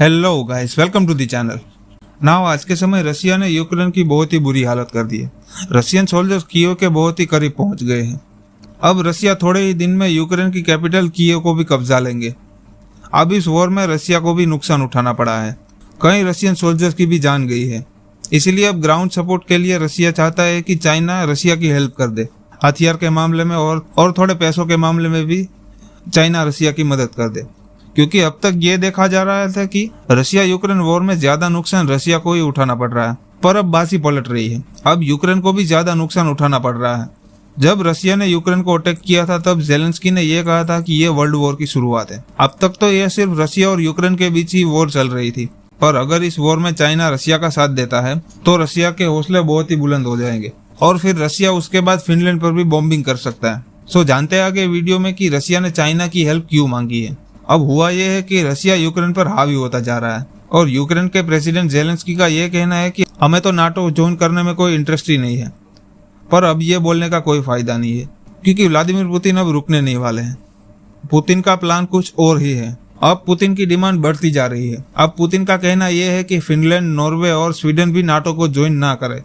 Hello guys, welcome to the channel. Now आज के समय रसिया ने यूक्रेन की बहुत ही बुरी हालत कर दी है। रशियन सोल्जर्स कीव के बहुत ही करीब पहुंच गए हैं। अब रसिया थोड़े ही दिन में यूक्रेन की कैपिटल कीव को भी कब्जा लेंगे। अब इस वॉर में रसिया को भी नुकसान उठाना पड़ा है। कई रशियन सोल्जर्स की भी जान गई है। इसीलिए अब ग्राउंड सपोर्ट के लिए रसिया चाहता है कि चाइना रसिया की हेल्प कर दे। हथियार के मामले में और थोड़े पैसों के मामले में भी चाइना रसिया की मदद कर दे, क्योंकि अब तक ये देखा जा रहा था कि रसिया यूक्रेन वॉर में ज्यादा नुकसान रसिया को ही उठाना पड़ रहा है, पर अब बाजी पलट रही है। अब यूक्रेन को भी ज्यादा नुकसान उठाना पड़ रहा है। जब रसिया ने यूक्रेन को अटैक किया था तब जेलेंस्की ने यह कहा था कि ये वर्ल्ड वॉर की शुरुआत है। अब तक तो यह सिर्फ रसिया और यूक्रेन के बीच ही वॉर चल रही थी, पर अगर इस वॉर में चाइना रसिया का साथ देता है तो रसिया के हौसले बहुत ही बुलंद हो जाएंगे और फिर रसिया उसके बाद फिनलैंड पर भी बॉम्बिंग कर सकता है। सो जानते हैं आगे वीडियो में कि रसिया ने चाइना की हेल्प क्यों मांगी है। अब हुआ यह है कि रसिया यूक्रेन पर हावी होता जा रहा है और यूक्रेन के प्रेसिडेंट जेलेंस्की का यह कहना है कि हमें तो नाटो ज्वाइन करने में कोई इंटरेस्ट ही नहीं है। पर अब यह बोलने का कोई फायदा नहीं है, क्योंकि व्लादिमीर पुतिन अब रुकने नहीं वाले हैं। पुतिन का प्लान कुछ और ही है। अब पुतिन की डिमांड बढ़ती जा रही है। अब पुतिन का कहना यह है कि फिनलैंड, नॉर्वे और स्वीडन भी नाटो को ज्वाइन ना करे,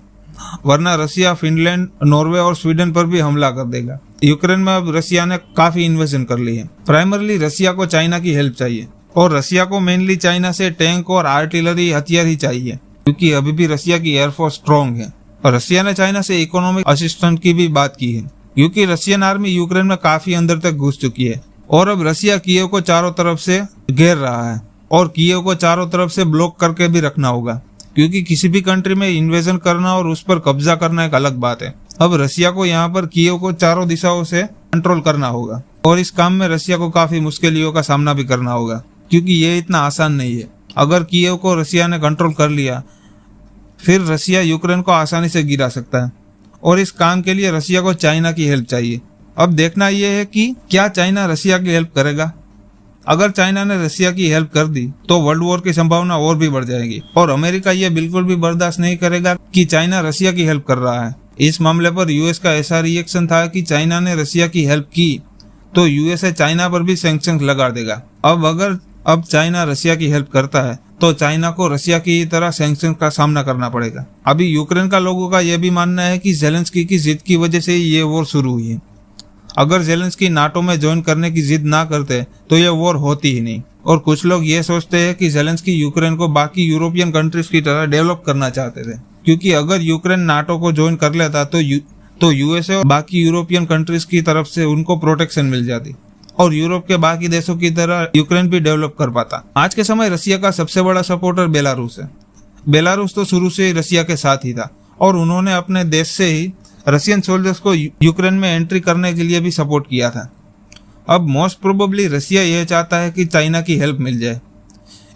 वरना रसिया फिनलैंड, नॉर्वे और स्वीडन पर भी हमला कर देगा। यूक्रेन में अब रसिया ने काफी इन्वेजन कर ली है। प्राइमरली रसिया को चाइना की हेल्प चाहिए और रसिया को मेनली चाइना से टैंक और आर्टिलरी हथियार ही चाहिए, क्योंकि अभी भी रसिया की एयरफोर्स स्ट्रॉन्ग है। और रसिया ने चाइना से इकोनॉमिक असिस्टेंस की भी बात की है, क्योंकि रशियन आर्मी यूक्रेन में काफी अंदर तक घुस चुकी है और अब रसिया कीव को चारों तरफ से घेर रहा है और कीव को चारों तरफ से ब्लॉक करके भी रखना होगा, क्योंकि किसी भी कंट्री में इन्वेजन करना और उस पर कब्जा करना एक अलग बात है। अब रसिया को यहाँ पर कीव को चारों दिशाओं से कंट्रोल करना होगा और इस काम में रसिया को काफी मुश्किलों का सामना भी करना होगा, क्योंकि ये इतना आसान नहीं है। अगर कीव को रसिया ने कंट्रोल कर लिया फिर रसिया यूक्रेन को आसानी से गिरा सकता है और इस काम के लिए रसिया को चाइना की हेल्प चाहिए। अब देखना यह है कि क्या चाइना रसिया की हेल्प करेगा। अगर चाइना ने रसिया की हेल्प कर दी तो वर्ल्ड वॉर की संभावना और भी बढ़ जाएगी और अमेरिका ये बिल्कुल भी बर्दाश्त नहीं करेगा कि चाइना रसिया की हेल्प कर रहा है। इस मामले पर यूएस का ऐसा रिएक्शन था कि चाइना ने रसिया की हेल्प की तो यूएसए चाइना पर भी सैंक्शन लगा देगा। अब चाइना रसिया की हेल्प करता है तो चाइना को रसिया की तरह सैंक्शन का सामना करना पड़ेगा। अभी यूक्रेन का लोगों का यह भी मानना है कि जेलेंस्की की जिद की वजह से ये वॉर शुरू हुई है। अगर जेलेंस्की नाटो में ज्वाइन करने की जिद ना करते तो यह वॉर होती ही नहीं। और कुछ लोग ये सोचते हैं कि जेलेंस्की यूक्रेन को बाकी यूरोपियन कंट्रीज की तरह डेवलप करना चाहते थे, क्योंकि अगर यूक्रेन नाटो को ज्वाइन कर लेता तो यूएसए और बाकी यूरोपियन कंट्रीज की तरफ से उनको प्रोटेक्शन मिल जाती और यूरोप के बाकी देशों की तरह यूक्रेन भी डेवलप कर पाता। आज के समय रसिया का सबसे बड़ा सपोर्टर बेलारूस है। बेलारूस तो शुरू से ही रसिया के साथ ही था और उन्होंने अपने देश से ही रशियन सोल्जर्स को यूक्रेन में एंट्री करने के लिए भी सपोर्ट किया था। अब मोस्ट प्रोबेबली रसिया यह चाहता है कि चाइना की हेल्प मिल जाए,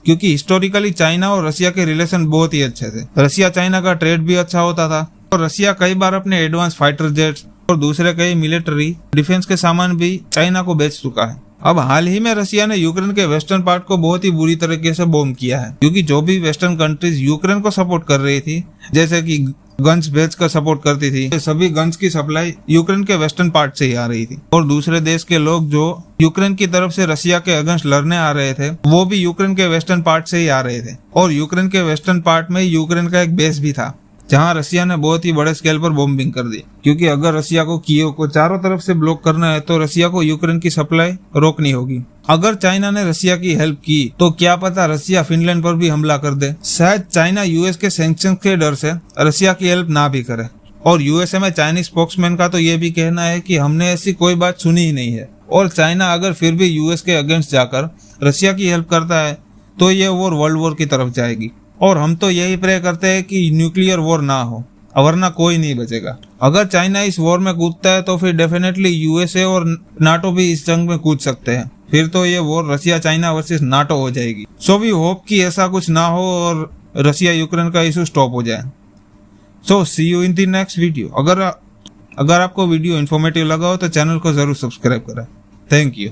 क्योंकि हिस्टोरिकली चाइना और रसिया के रिलेशन बहुत ही अच्छे थे। रसिया चाइना का ट्रेड भी अच्छा होता था और रसिया कई बार अपने एडवांस फाइटर जेट्स और दूसरे कई मिलिट्री डिफेंस के सामान भी चाइना को बेच चुका है। अब हाल ही में रसिया ने यूक्रेन के वेस्टर्न पार्ट को बहुत ही बुरी तरीके से बॉम्ब किया है, क्योंकि जो भी वेस्टर्न कंट्रीज यूक्रेन को सपोर्ट कर रही थी, जैसे कि गन्स भेज कर सपोर्ट करती थी, सभी गन्स की सप्लाई यूक्रेन के वेस्टर्न पार्ट से ही आ रही थी और दूसरे देश के लोग जो यूक्रेन की तरफ से रसिया के अगेंस्ट लड़ने आ रहे थे वो भी यूक्रेन के वेस्टर्न पार्ट से ही आ रहे थे। और यूक्रेन के वेस्टर्न पार्ट में यूक्रेन का एक बेस भी था जहां रसिया ने बहुत ही बड़े स्केल पर बॉम्बिंग कर दी, क्योंकि अगर रसिया को कीव को चारों तरफ से ब्लॉक करना है तो रसिया को यूक्रेन की सप्लाई रोकनी होगी। अगर चाइना ने रसिया की हेल्प की तो क्या पता रसिया फिनलैंड पर भी हमला कर दे। शायद चाइना यूएस के सैंक्शन के डर से रसिया की हेल्प ना भी करे। और यूएसए में चाइनीज स्पोक्समैन का तो ये भी कहना है कि हमने ऐसी कोई बात सुनी ही नहीं है और चाइना अगर फिर भी यूएस के अगेंस्ट जाकर रसिया की हेल्प करता है तो ये वॉर वर्ल्ड वॉर की तरफ जाएगी। और हम तो यही प्रे करते हैं कि न्यूक्लियर वॉर ना हो, वरना कोई नहीं बचेगा। अगर चाइना इस वॉर में कूदता है तो फिर डेफिनेटली यूएसए और नाटो भी इस जंग में कूद सकते हैं। फिर तो ये war Russia China versus NATO हो जाएगी। सो वी होप कि ऐसा कुछ ना हो और रसिया यूक्रेन का इशू स्टॉप हो जाए। So see you in the next video. अगर आपको वीडियो इन्फॉर्मेटिव लगा हो तो चैनल को जरूर सब्सक्राइब करें। Thank you.